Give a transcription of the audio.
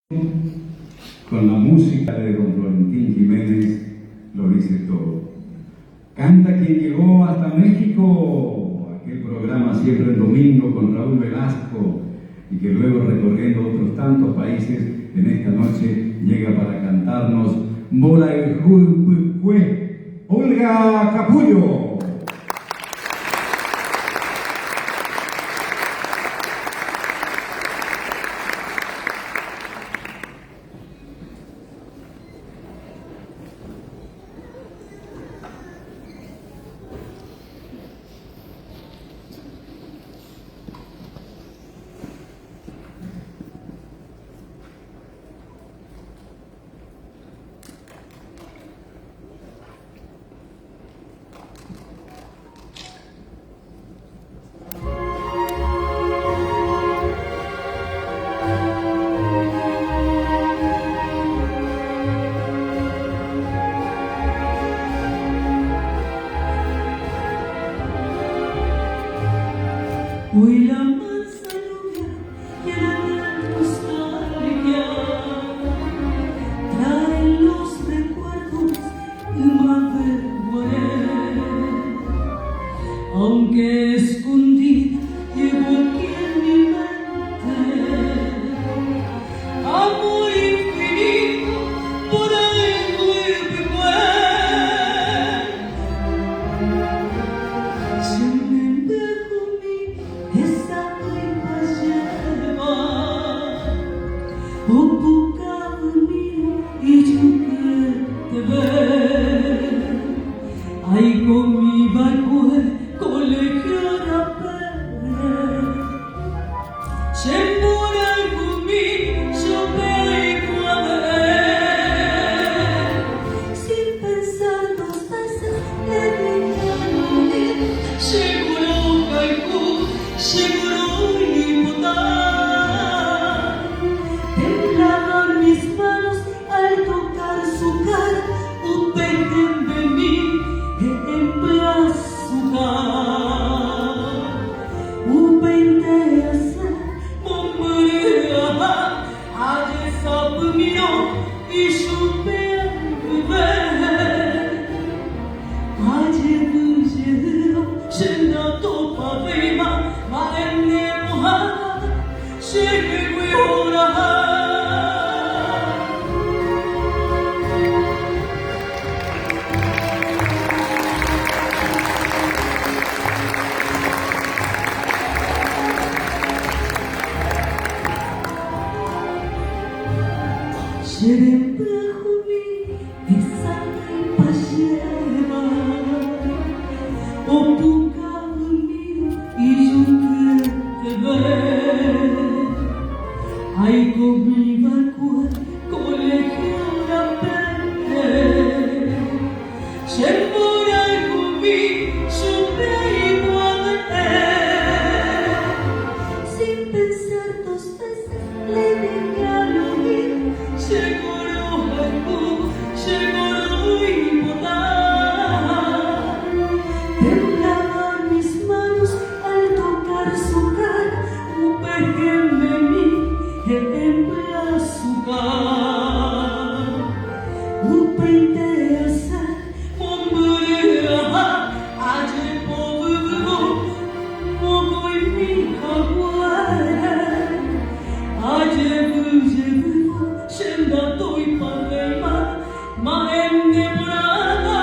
Con la música de don Florentín Jiménez lo dice todo. Canta quien llegó hasta México, aquel programa siempre el domingo con Raúl Velasco, y que luego recorriendo otros tantos países, en esta noche llega para cantarnos Bola el Julpue, Olga Capullo. Hoy la mansa lluvia llena de nostalgia trae los recuerdos de una vergüenza, aunque escondida llevo aquí en mi mente amor infinito por algo ay, con mi barco el colegio Sembura alcuni soprai sin pensar dos veces le dije a morir. Seguro calcú, seguro imputar. Temblaban mis manos al tocar su cara, un pequeño de mí en ay, con mi barco colegio Sembura alcuni soprai sin pensar dos veces le dije al oído. Seguro algo, seguro imputar. Temblaban mis manos al tocar su cara, un pequeño de mí en azúcar. Un peinte a ser, un burea, ayer pobre, mogo y mi jaguar. Ayer bujevo, senda toi palema, ma en demorada.